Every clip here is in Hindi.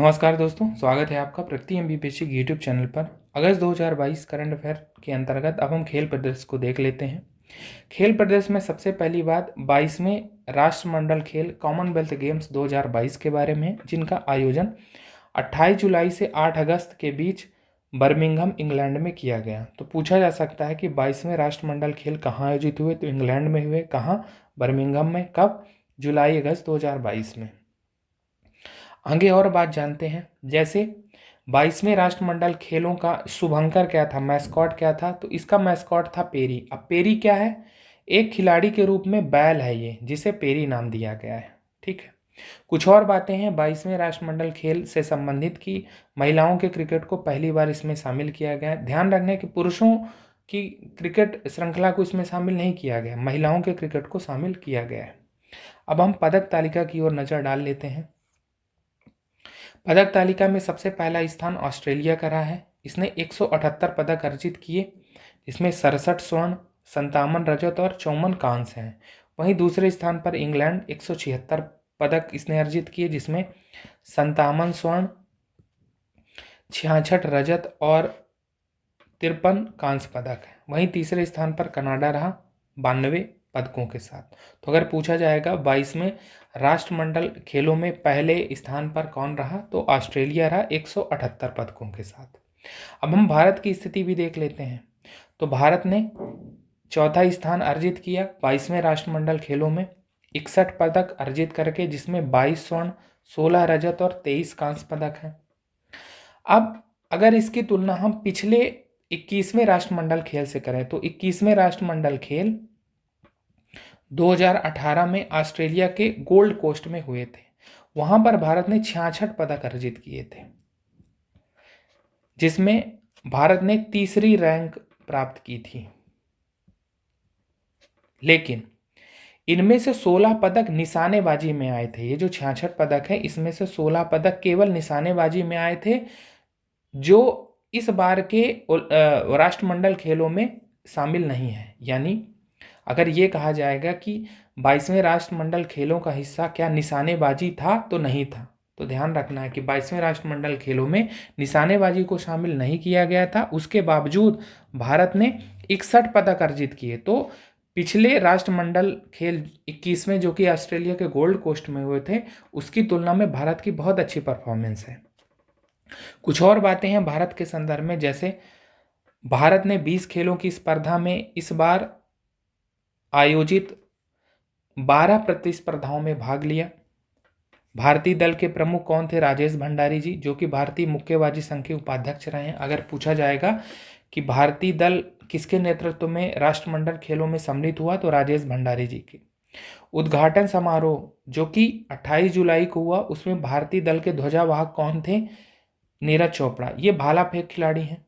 नमस्कार दोस्तों, स्वागत है आपका प्रगति एमबीपीएससी की यूट्यूब चैनल पर। अगस्त 2022 करंट अफेयर के अंतर्गत अब हम खेल प्रदर्शन को देख लेते हैं। खेल प्रदर्शन में सबसे पहली बात 22वें राष्ट्रमंडल खेल कॉमनवेल्थ गेम्स 2022 के बारे में है, जिनका आयोजन 28 जुलाई से 8 अगस्त के बीच बर्मिंघम इंग्लैंड में किया गया। तो पूछा जा सकता है कि 22वें राष्ट्रमंडल खेल कहाँ आयोजित हुए, तो इंग्लैंड में हुए। कहाँ? बर्मिंघम में। कब? जुलाई अगस्त 2022 में। आगे और बात जानते हैं। जैसे 22वें राष्ट्रमंडल खेलों का शुभंकर क्या था, मैस्कॉट क्या था, तो इसका मैस्कॉट था पेरी। अब पेरी क्या है? एक खिलाड़ी के रूप में बैल है ये, जिसे पेरी नाम दिया गया है। ठीक है। कुछ और बातें हैं 22वें राष्ट्रमंडल खेल से संबंधित की महिलाओं के क्रिकेट को पहली बार इसमें शामिल किया गया है। ध्यान रखना कि पुरुषों की क्रिकेट श्रृंखला को इसमें शामिल नहीं किया गया, महिलाओं के क्रिकेट को शामिल किया गया है। अब हम पदक तालिका की ओर नजर डाल लेते हैं। पदक तालिका में सबसे पहला स्थान ऑस्ट्रेलिया का रहा है। इसने 178 पदक अर्जित किए, इसमें 67 स्वर्ण, 57 रजत और 54 कांस्य हैं। वहीं दूसरे स्थान पर इंग्लैंड 176 पदक इसने अर्जित किए, जिसमें 57 स्वर्ण, 66 रजत और 53 कांस्य पदक है। वहीं तीसरे स्थान पर कनाडा रहा 92 पदकों के साथ। तो अगर पूछा जाएगा 22वें राष्ट्रमंडल खेलों में पहले स्थान पर कौन रहा, तो ऑस्ट्रेलिया रहा 178 पदकों के साथ। अब हम भारत की स्थिति भी देख लेते हैं। तो भारत ने चौथा स्थान अर्जित किया 22वें राष्ट्रमंडल खेलों में 61 पदक अर्जित करके, जिसमें 22 स्वर्ण, 16 रजत और 23 कांस्य पदक हैं। अब अगर इसकी तुलना हम पिछले 21वें राष्ट्रमंडल खेल से करें, तो 21वें राष्ट्रमंडल खेल 2018 में ऑस्ट्रेलिया के गोल्ड कोस्ट में हुए थे। वहां पर भारत ने 66 पदक अर्जित किए थे, जिसमें भारत ने तीसरी रैंक प्राप्त की थी। लेकिन इनमें से 16 पदक निशानेबाजी में आए थे। ये जो 66 पदक है, इसमें से 16 पदक केवल निशानेबाजी में आए थे, जो इस बार के राष्ट्रमंडल खेलों में शामिल नहीं है। यानी अगर ये कहा जाएगा कि 22वें राष्ट्रमंडल खेलों का हिस्सा क्या निशानेबाजी था, तो नहीं था। तो ध्यान रखना है कि 22वें राष्ट्रमंडल खेलों में निशानेबाजी को शामिल नहीं किया गया था। उसके बावजूद भारत ने 61 पदक अर्जित किए। तो पिछले राष्ट्रमंडल खेल 21वें, जो कि ऑस्ट्रेलिया के गोल्ड कोस्ट में हुए थे, उसकी तुलना में भारत की बहुत अच्छी परफॉर्मेंस है। कुछ और बातें हैं भारत के संदर्भ में। जैसे भारत ने 20 खेलों की स्पर्धा में इस बार आयोजित 12 प्रतिस्पर्धाओं में भाग लिया। भारतीय दल के प्रमुख कौन थे? राजेश भंडारी जी, जो कि भारतीय मुक्केबाजी संघ के उपाध्यक्ष रहे हैं। अगर पूछा जाएगा कि भारतीय दल किसके नेतृत्व में राष्ट्रमंडल खेलों में सम्मिलित हुआ, तो राजेश भंडारी जी के। उद्घाटन समारोह जो कि 28 जुलाई को हुआ, उसमें भारतीय दल के ध्वजावाहक कौन थे? नीरज चोपड़ा, ये भाला फेंक खिलाड़ी हैं।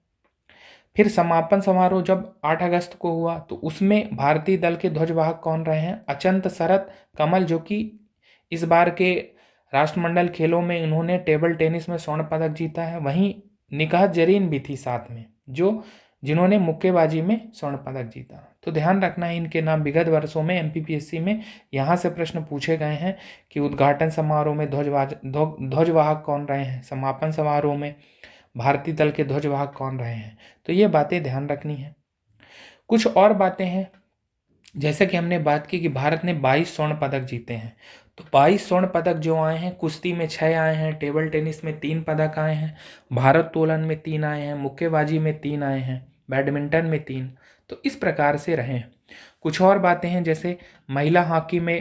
फिर समापन समारोह जब 8 अगस्त को हुआ, तो उसमें भारतीय दल के ध्वजवाहक कौन रहे हैं? अचंत शरत कमल, जो कि इस बार के राष्ट्रमंडल खेलों में इन्होंने टेबल टेनिस में स्वर्ण पदक जीता है। वहीं निकाहत जरीन भी थी साथ में, जिन्होंने मुक्केबाजी में स्वर्ण पदक जीता। तो ध्यान रखना है, इनके नाम विगत वर्षों में एमपीपीएससी में यहाँ से प्रश्न पूछे गए हैं कि उद्घाटन समारोह में ध्वजवाहक कौन रहे हैं, समापन समारोह में भारतीय दल के ध्वजवाहक कौन रहे हैं। तो ये बातें ध्यान रखनी है। कुछ और बातें हैं, जैसे कि हमने बात की कि भारत ने 22 स्वर्ण पदक जीते हैं। तो 22 स्वर्ण पदक जो आए हैं, कुश्ती में 6 आए हैं, टेबल टेनिस में 3 पदक आए हैं, भारोत्तोलन में 3 आए हैं, मुक्केबाजी में 3 आए हैं, बैडमिंटन में 3। तो इस प्रकार से रहे। कुछ और बातें हैं, जैसे महिला हॉकी में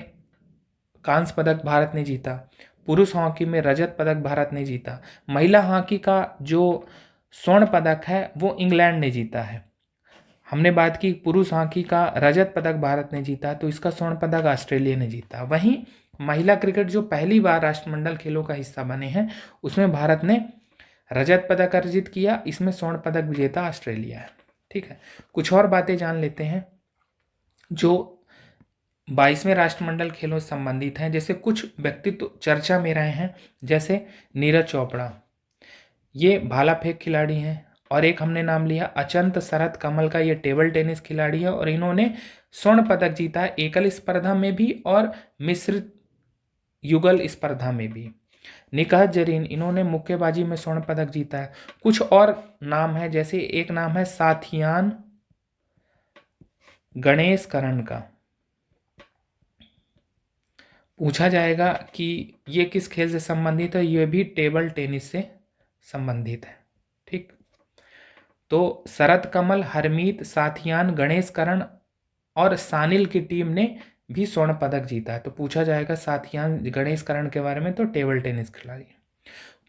कांस्य पदक भारत ने जीता, पुरुष हॉकी में रजत पदक भारत ने जीता। महिला हॉकी का जो स्वर्ण पदक है वो इंग्लैंड ने जीता है। हमने बात की पुरुष हॉकी का रजत पदक भारत ने जीता, तो इसका स्वर्ण पदक ऑस्ट्रेलिया ने जीता। वहीं महिला क्रिकेट जो पहली बार राष्ट्रमंडल खेलों का हिस्सा बने हैं, उसमें भारत ने रजत पदक अर्जित किया, इसमें स्वर्ण पदक विजेता ऑस्ट्रेलिया है। ठीक है। कुछ और बातें जान लेते हैं जो 22वें राष्ट्रमंडल खेलों से संबंधित हैं। जैसे कुछ व्यक्तित्व चर्चा में रहे हैं, जैसे नीरज चोपड़ा, ये भाला फेंक खिलाड़ी हैं। और एक हमने नाम लिया अचंत शरत कमल का, ये टेबल टेनिस खिलाड़ी है और इन्होंने स्वर्ण पदक जीता है, एकल स्पर्धा में भी और मिश्रित युगल स्पर्धा में भी। निकहत जरीन, इन्होंने मुक्केबाजी में स्वर्ण पदक जीता है। कुछ और नाम है, जैसे एक नाम है साथियान गणेश करण का। पूछा जाएगा कि ये किस खेल से संबंधित है, ये भी टेबल टेनिस से संबंधित है। ठीक, तो शरत कमल, हरमीत, साथियान गणेश करण और सानिल की टीम ने भी स्वर्ण पदक जीता है। तो पूछा जाएगा साथियान गणेश करण के बारे में, तो टेबल टेनिस खिलाड़ी।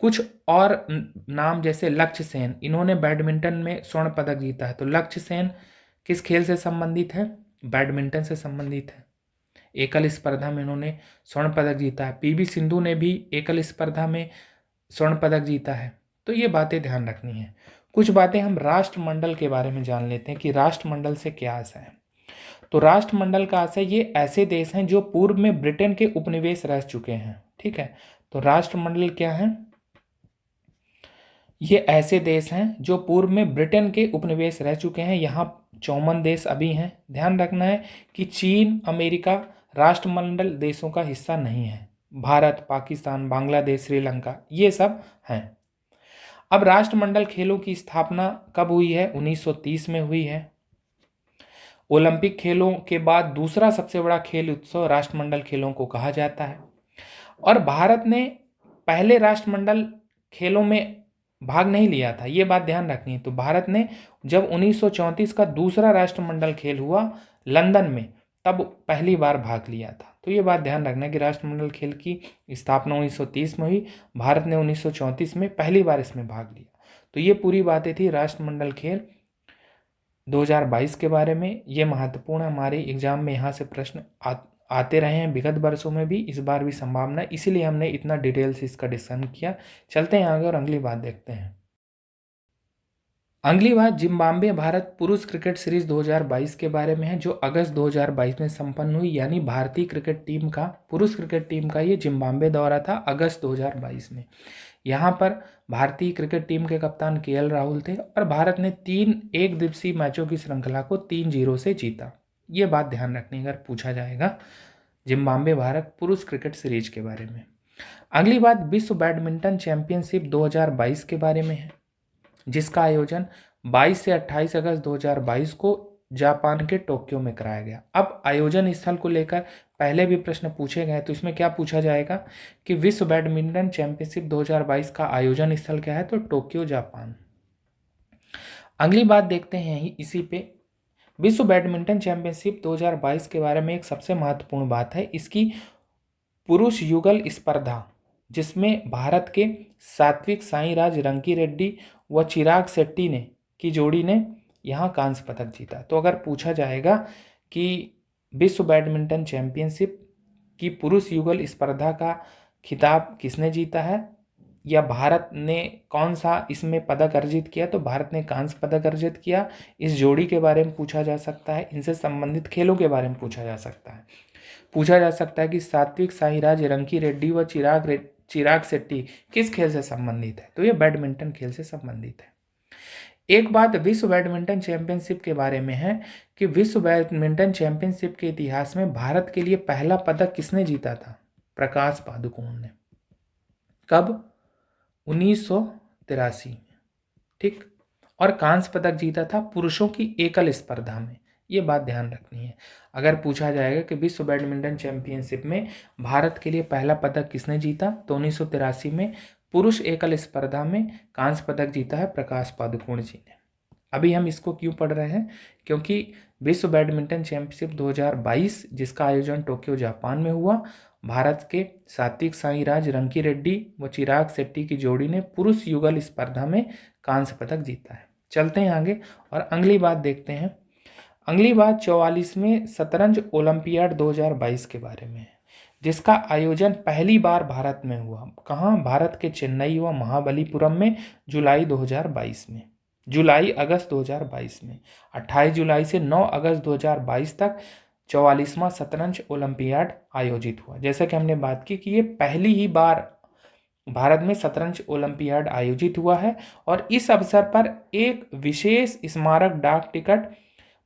कुछ और नाम, जैसे लक्ष्य सेन, इन्होंने बैडमिंटन में स्वर्ण पदक जीता है। तो लक्ष्य सेन किस खेल से संबंधित है, बैडमिंटन से संबंधित है। एकल स्पर्धा में इन्होंने स्वर्ण पदक जीता है। पीवी सिंधु ने भी एकल स्पर्धा में स्वर्ण पदक जीता है। तो ये बातें ध्यान रखनी है। कुछ बातें हम राष्ट्रमंडल के बारे में जान लेते हैं कि राष्ट्रमंडल से क्या आशय है। तो राष्ट्रमंडल का आशय, ये ऐसे देश हैं जो पूर्व में ब्रिटेन के उपनिवेश रह चुके हैं। ठीक है, तो राष्ट्रमंडल क्या है, ये ऐसे देश हैं जो पूर्व में ब्रिटेन के उपनिवेश रह चुके हैं। यहाँ 54 देश अभी हैं। ध्यान रखना है कि चीन, अमेरिका राष्ट्रमंडल देशों का हिस्सा नहीं है। भारत, पाकिस्तान, बांग्लादेश, श्रीलंका, ये सब हैं। अब राष्ट्रमंडल खेलों की स्थापना कब हुई है, 1930 में हुई है। ओलंपिक खेलों के बाद दूसरा सबसे बड़ा खेल उत्सव राष्ट्रमंडल खेलों को कहा जाता है। और भारत ने पहले राष्ट्रमंडल खेलों में भाग नहीं लिया था, ये बात ध्यान रखनी है। तो भारत ने जब 1934 का दूसरा राष्ट्रमंडल खेल हुआ लंदन में, तब पहली बार भाग लिया था। तो ये बात ध्यान रखना है कि राष्ट्रमंडल खेल की स्थापना 1930 में हुई, भारत ने 1934 में पहली बार इसमें भाग लिया। तो ये पूरी बातें थी राष्ट्रमंडल खेल 2022 के बारे में। ये महत्वपूर्ण, हमारे एग्जाम में यहाँ से प्रश्न आते रहे हैं विगत वर्षों में भी, इस बार भी संभावना है, इसीलिए हमने इतना डिटेल से इसका डिस्कशन किया। चलते हैं आगे और अगली बात देखते हैं। अगली बात जिम्बाब्वे भारत पुरुष क्रिकेट सीरीज 2022 के बारे में है, जो अगस्त 2022 में संपन्न हुई। यानी भारतीय क्रिकेट टीम का, पुरुष क्रिकेट टीम का ये जिम्बाब्वे दौरा था अगस्त 2022 में। यहाँ पर भारतीय क्रिकेट टीम के कप्तान केएल राहुल थे और भारत ने 3 एक दिवसीय मैचों की श्रृंखला को 3-0 से जीता। ये बात ध्यान रखनी अगर पूछा जाएगा जिम्बाब्वे भारत पुरुष क्रिकेट सीरीज के बारे में। अगली बात विश्व बैडमिंटन चैंपियनशिप 2022 के बारे में है, जिसका आयोजन 22 से 28 अगस्त 2022 को जापान के टोक्यो में कराया गया। अब आयोजन स्थल को लेकर पहले भी प्रश्न पूछे गए, तो इसमें क्या पूछा जाएगा कि विश्व बैडमिंटन चैंपियनशिप 2022 का आयोजन स्थल क्या है, तो टोक्यो, जापान। अगली बात देखते हैं इसी पे, विश्व बैडमिंटन चैंपियनशिप 2022 के बारे में एक सबसे महत्वपूर्ण बात है इसकी पुरुष युगल स्पर्धा, जिसमें भारत के सात्विक साईराज रंकीरेड्डी व चिराग शेट्टी ने की जोड़ी ने यहाँ कांस्य पदक जीता। तो अगर पूछा जाएगा कि विश्व बैडमिंटन चैंपियनशिप की पुरुष युगल स्पर्धा का खिताब किसने जीता है या भारत ने कौन सा इसमें पदक अर्जित किया, तो भारत ने कांस्य पदक अर्जित किया। इस जोड़ी के बारे में पूछा जा सकता है, इनसे संबंधित खेलों के बारे में पूछा जा सकता है। पूछा जा सकता है कि सात्विक साईराज रंकीरेड्डी व चिराग शेट्टी किस खेल से संबंधित है, तो ये बैडमिंटन खेल से संबंधित है। एक बात विश्व बैडमिंटन चैंपियनशिप के बारे में है कि विश्व बैडमिंटन चैंपियनशिप के इतिहास में भारत के लिए पहला पदक किसने जीता था, प्रकाश पादुकोण ने। कब, 1983 में। ठीक, और कांस्य पदक जीता था पुरुषों की एकल स्पर्धा में। ये बात ध्यान रखनी है। अगर पूछा जाएगा कि विश्व बैडमिंटन चैंपियनशिप में भारत के लिए पहला पदक किसने जीता, तो 1983 में पुरुष एकल स्पर्धा में कांस्य पदक जीता है प्रकाश पादुकोण जी ने। अभी हम इसको क्यों पढ़ रहे हैं, क्योंकि विश्व बैडमिंटन चैंपियनशिप 2022 जिसका आयोजन टोक्यो, जापान में हुआ, भारत के सात्विक साईराज रंकीरेड्डी व चिराग शेट्टी की जोड़ी ने पुरुष युगल स्पर्धा में कांस्य पदक जीता है। चलते हैं आगे और अगली बात देखते हैं। अगली बात 44वें शतरंज ओलंपियाड 2022 के बारे में है, जिसका आयोजन पहली बार भारत में हुआ। कहाँ, भारत के चेन्नई व महाबलीपुरम में जुलाई 2022 में, जुलाई अगस्त 2022 में। 28 जुलाई से 9 अगस्त 2022 तक 44वां शतरंज ओलंपियाड आयोजित हुआ। जैसा कि हमने बात की कि ये पहली ही बार भारत में शतरंज ओलंपियाड आयोजित हुआ है और इस अवसर पर एक विशेष स्मारक डाक टिकट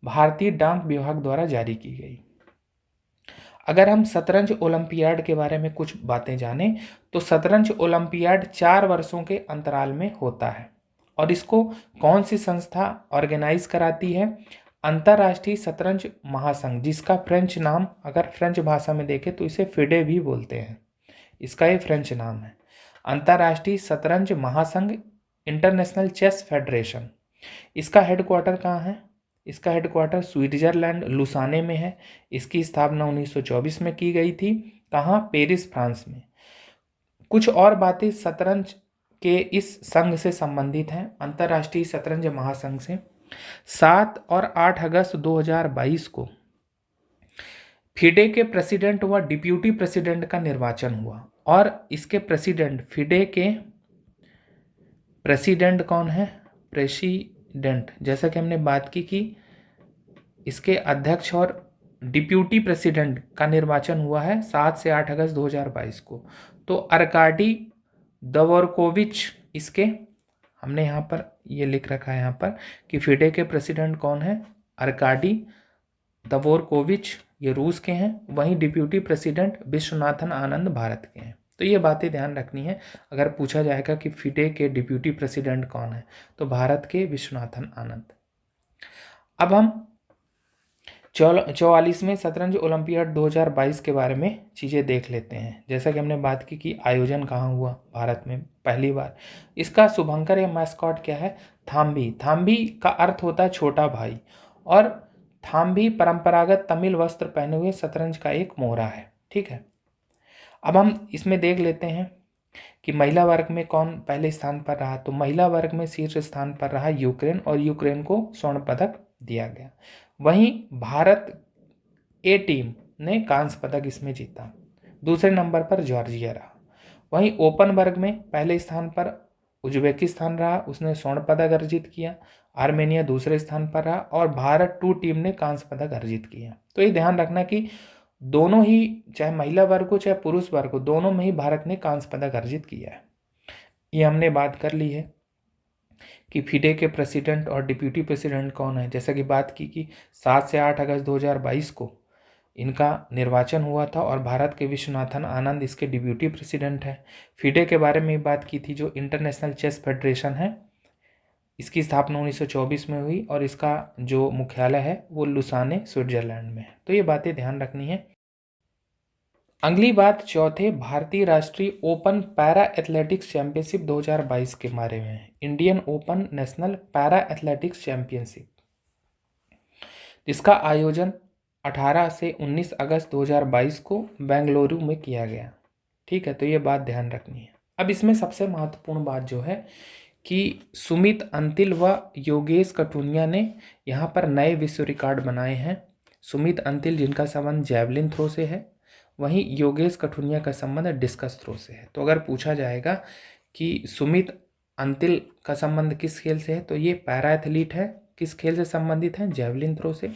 भारतीय डाक विभाग द्वारा जारी की गई। अगर हम शतरंज ओलंपियाड के बारे में कुछ बातें जानें तो शतरंज ओलंपियाड 4 वर्षों के अंतराल में होता है और इसको कौन सी संस्था ऑर्गेनाइज कराती है? अंतर्राष्ट्रीय शतरंज महासंघ, जिसका फ्रेंच नाम अगर फ्रेंच भाषा में देखें तो इसे फिडे भी बोलते हैं, इसका ये फ्रेंच नाम है, अंतर्राष्ट्रीय शतरंज महासंघ, इंटरनेशनल चेस फेडरेशन। इसका हेडक्वार्टर कहाँ है? इसका हेडक्वार्टर स्विट्जरलैंड लुसाने में है। इसकी स्थापना 1924 में की गई थी। कहाँ? पेरिस, फ्रांस में। कुछ और बातें शतरंज के इस संघ से संबंधित हैं, अंतर्राष्ट्रीय शतरंज महासंघ से। 7 और 8 अगस्त 2022 को फिडे के प्रेसिडेंट व डिप्यूटी प्रेसिडेंट का निर्वाचन हुआ और इसके प्रेसिडेंट, फिडे के प्रेसिडेंट कौन है? प्रेसिडेंट, जैसा कि हमने बात की कि इसके अध्यक्ष और डिप्यूटी प्रेसिडेंट का निर्वाचन हुआ है 7 से 8 अगस्त 2022 को। तो अर्काडी दवोरकोविच, इसके हमने यहाँ पर ये लिख रखा है यहाँ पर कि फिडे के प्रेसिडेंट कौन है? अर्काडी दवोरकोविच, ये रूस के हैं। वहीं डिप्यूटी प्रेसिडेंट विश्वनाथन आनंद भारत के हैं। तो ये बातें ध्यान रखनी है अगर पूछा जाएगा कि फिडे के डिप्यूटी प्रेसिडेंट कौन है, तो भारत के विश्वनाथन आनंद। अब हम 44वें शतरंज ओलंपियाड 2022 के बारे में चीज़ें देख लेते हैं। जैसा कि हमने बात की कि आयोजन कहाँ हुआ? भारत में पहली बार। इसका शुभंकर या मैस्कॉट क्या है? थाम्बी। थाम्बी का अर्थ होता है छोटा भाई, और थाम्बी परंपरागत तमिल वस्त्र पहने हुए शतरंज का एक मोहरा है। ठीक है, अब हम इसमें देख लेते हैं कि महिला वर्ग में कौन पहले स्थान पर रहा। तो महिला वर्ग में शीर्ष स्थान पर रहा यूक्रेन, और यूक्रेन को स्वर्ण पदक दिया गया। वहीं भारत ए टीम ने कांस्य पदक इसमें जीता। दूसरे नंबर पर जॉर्जिया रहा। वहीं ओपन वर्ग में पहले स्थान पर उज्बेकिस्तान रहा, उसने स्वर्ण पदक अर्जित किया। आर्मेनिया दूसरे स्थान पर रहा और भारत 2 टीम ने कांस्य पदक अर्जित किया। तो ये ध्यान रखना कि दोनों ही, चाहे महिला वर्ग हो चाहे पुरुष वर्ग हो, दोनों में ही भारत ने कांस्य पदक अर्जित किया है। ये हमने बात कर ली है कि फिडे के प्रेसिडेंट और डिप्यूटी प्रेसिडेंट कौन है। जैसा कि बात की कि 7 से 8 अगस्त 2022 को इनका निर्वाचन हुआ था और भारत के विश्वनाथन आनंद इसके डिप्यूटी प्रेसिडेंट हैं। फिडे के बारे में बात की थी, जो इंटरनेशनल चेस फेडरेशन है, इसकी स्थापना 1924 में हुई और इसका जो मुख्यालय है वो लुसाने, स्विट्जरलैंड में है। तो ये बातें ध्यान रखनी है। अगली बात चौथे भारतीय राष्ट्रीय ओपन पैरा एथलेटिक्स चैंपियनशिप 2022 के बारे में है। Indian open national para athletics championship, जिसका आयोजन 18 से 19 अगस्त 2022 को बेंगलुरु में किया गया। ठीक है, तो ये बात ध्यान रखनी है। अब इसमें सबसे महत्वपूर्ण बात जो है कि सुमित अंतिल व योगेश कठुनिया ने यहाँ पर नए विश्व रिकॉर्ड बनाए हैं। सुमित अंतिल जिनका संबंध जैवलिन थ्रो से है, वहीं योगेश कठुनिया का संबंध डिस्कस थ्रो से है। तो अगर पूछा जाएगा कि सुमित अंतिल का संबंध किस खेल से है, तो ये पैरा एथलीट है। किस खेल से संबंधित हैं? जैवलिन थ्रो से।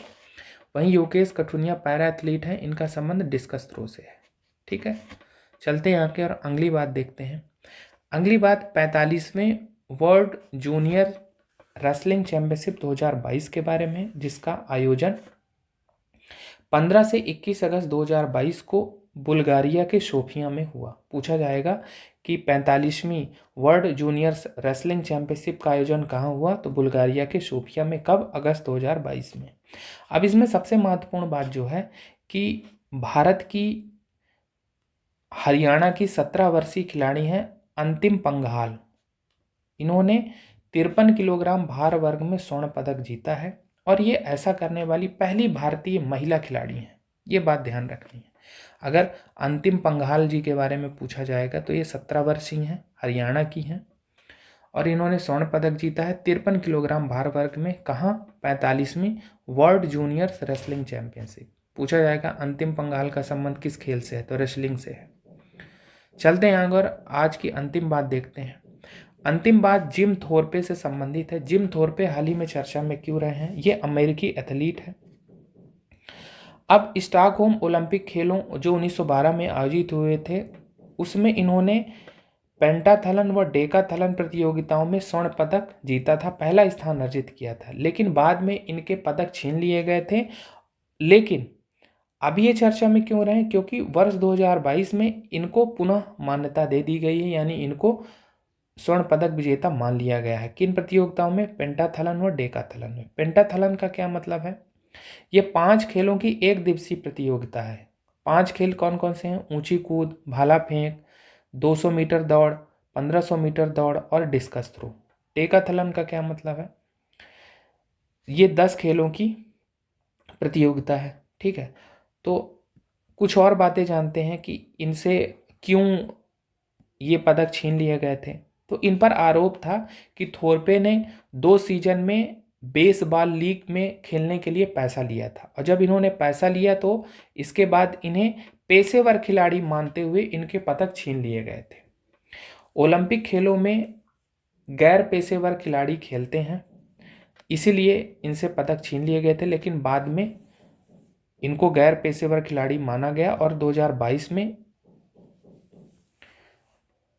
वहीं योगेश कठुनिया पैरा एथलीट हैं, इनका संबंध डिस्कस थ्रो से है। ठीक है, चलते हैं आगे और अगली बात देखते हैं। अगली बात 45वें वर्ल्ड जूनियर रेसलिंग चैंपियनशिप 2022 के बारे में, जिसका आयोजन 15 से 21 अगस्त 2022 को बुल्गारिया के सोफिया में हुआ। पूछा जाएगा कि 45वीं वर्ल्ड जूनियर रेसलिंग चैंपियनशिप का आयोजन कहाँ हुआ, तो बुल्गारिया के सोफिया में। कब? अगस्त 2022 में। अब इसमें सबसे महत्वपूर्ण बात जो है कि भारत की हरियाणा की 17 वर्षीय खिलाड़ी हैं अंतिम पंघाल। इन्होंने 53 किलोग्राम भार वर्ग में स्वर्ण पदक जीता है और ये ऐसा करने वाली पहली भारतीय महिला खिलाड़ी हैं। ये बात ध्यान रखनी है। अगर अंतिम पंघाल जी के बारे में पूछा जाएगा तो ये 17 वर्षीय हैं, हरियाणा की हैं और इन्होंने स्वर्ण पदक जीता है 53 किलोग्राम भार वर्ग में। कहाँ? 45वीं वर्ल्ड जूनियर रेसलिंग चैंपियनशिप। पूछा जाएगा अंतिम पंघाल का संबंध किस खेल से है, तो रेसलिंग से है। चलते हैं आगे और आज की अंतिम बात देखते हैं। अंतिम बात जिम थोरपे से संबंधित है। जिम थोरपे हाल ही में चर्चा में क्यों रहे हैं? ये अमेरिकी एथलीट है। अब स्टॉकहोम ओलंपिक खेलों जो 1912 में आयोजित हुए थे, उसमें इन्होंने पेंटाथलन व डेकाथलन प्रतियोगिताओं में स्वर्ण पदक जीता था, पहला स्थान अर्जित किया था। लेकिन बाद में इनके पदक छीन लिए गए थे। लेकिन अब ये चर्चा में क्यों रहे? क्योंकि वर्ष 2022 में इनको पुनः मान्यता दे दी गई है, यानी इनको स्वर्ण पदक विजेता मान लिया गया है। किन प्रतियोगिताओं में? पेंटाथलन व डेकाथलन में। पेंटाथलन का क्या मतलब है? ये 5 खेलों की एक दिवसीय प्रतियोगिता है। 5 खेल कौन कौन से हैं? ऊंची कूद, भाला फेंक, 200 मीटर दौड़, 1500 मीटर दौड़ और डिस्कस थ्रो। डेकाथलन का क्या मतलब है? ये 10 खेलों की प्रतियोगिता है। ठीक है, तो कुछ और बातें जानते हैं कि इनसे क्यों ये पदक छीन लिए गए थे। तो इन पर आरोप था कि थोरपे ने 2 सीजन में बेसबॉल लीग में खेलने के लिए पैसा लिया था, और जब इन्होंने पैसा लिया तो इसके बाद इन्हें पेशेवर खिलाड़ी मानते हुए इनके पदक छीन लिए गए थे। ओलंपिक खेलों में गैर पेशेवर खिलाड़ी खेलते हैं, इसीलिए इनसे पदक छीन लिए गए थे, लेकिन बाद में इनको गैर पेशेवर खिलाड़ी माना गया और 2022 में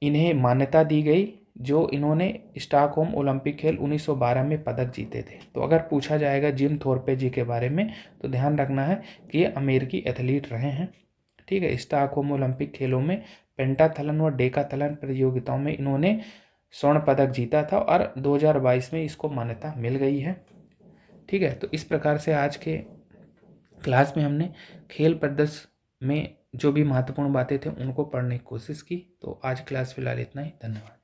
इन्हें मान्यता दी गई, जो इन्होंने स्टॉकहोम ओलंपिक खेल 1912 में पदक जीते थे। तो अगर पूछा जाएगा जिम थोरपे जी के बारे में, तो ध्यान रखना है कि ये अमेरिकी एथलीट रहे हैं। ठीक है, स्टॉकहोम ओलंपिक खेलों में पेंटाथलन व डेकाथलन प्रतियोगिताओं में इन्होंने स्वर्ण पदक जीता था और 2022 में इसको मान्यता मिल गई है। ठीक है, तो इस प्रकार से आज के क्लास में हमने खेल प्रदर्शन में जो भी महत्वपूर्ण बातें थे उनको पढ़ने की कोशिश की। तो आज क्लास फिलहाल इतना ही। धन्यवाद।